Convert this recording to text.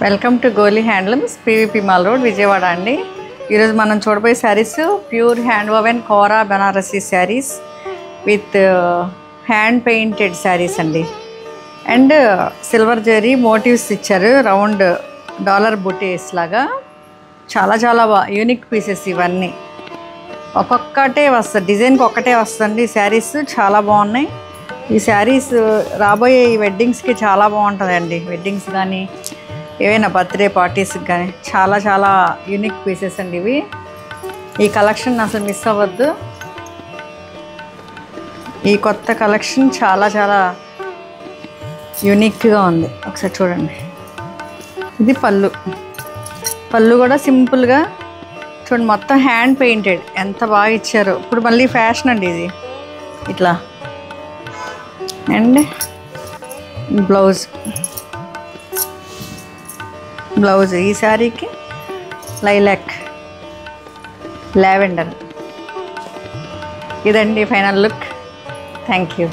Welcome to Goli handlooms PVP mall road Vijayawada అండి. ఈరోజు మనం చూడబోయే saris pure hand woven kora Banarasi saris with hand painted saris అండి. అండ్ సిల్వర్ జరీ మోటివ్స్ ఇచ్చారు, రౌండ్ డాలర్ బుటీస్ లాగా. చాలా చాలా యూనిక్ పీసెస్ ఇవన్నీ. ఒక్కొక్కటే వస్తుంది, డిజైన్కి ఒక్కటే వస్తుంది. శారీస్ చాలా బాగున్నాయి. ఈ శారీస్ రాబోయే ఈ వెడ్డింగ్స్కి చాలా బాగుంటుందండి. వెడ్డింగ్స్ కానీ ఏవైనా బర్త్డే పార్టీస్కి కానీ చాలా చాలా యూనిక్ పీసెస్ అండి ఇవి. ఈ కలెక్షన్ అసలు మిస్ అవ్వద్దు. ఈ కొత్త కలెక్షన్ చాలా చాలా యూనిక్గా ఉంది. ఒకసారి చూడండి. ఇది పళ్ళు కూడా సింపుల్గా చూడండి, మొత్తం హ్యాండ్ పెయింటెడ్. ఎంత బాగా ఇచ్చారో. ఇప్పుడు మళ్ళీ ఫ్యాషన్ అండి ఇది ఇట్లా. అండ్ బ్లౌజ్ ఈ శారీకి లైలాక్ లావెండర్. ఇదండి ఫైనల్ లుక్. Thank you.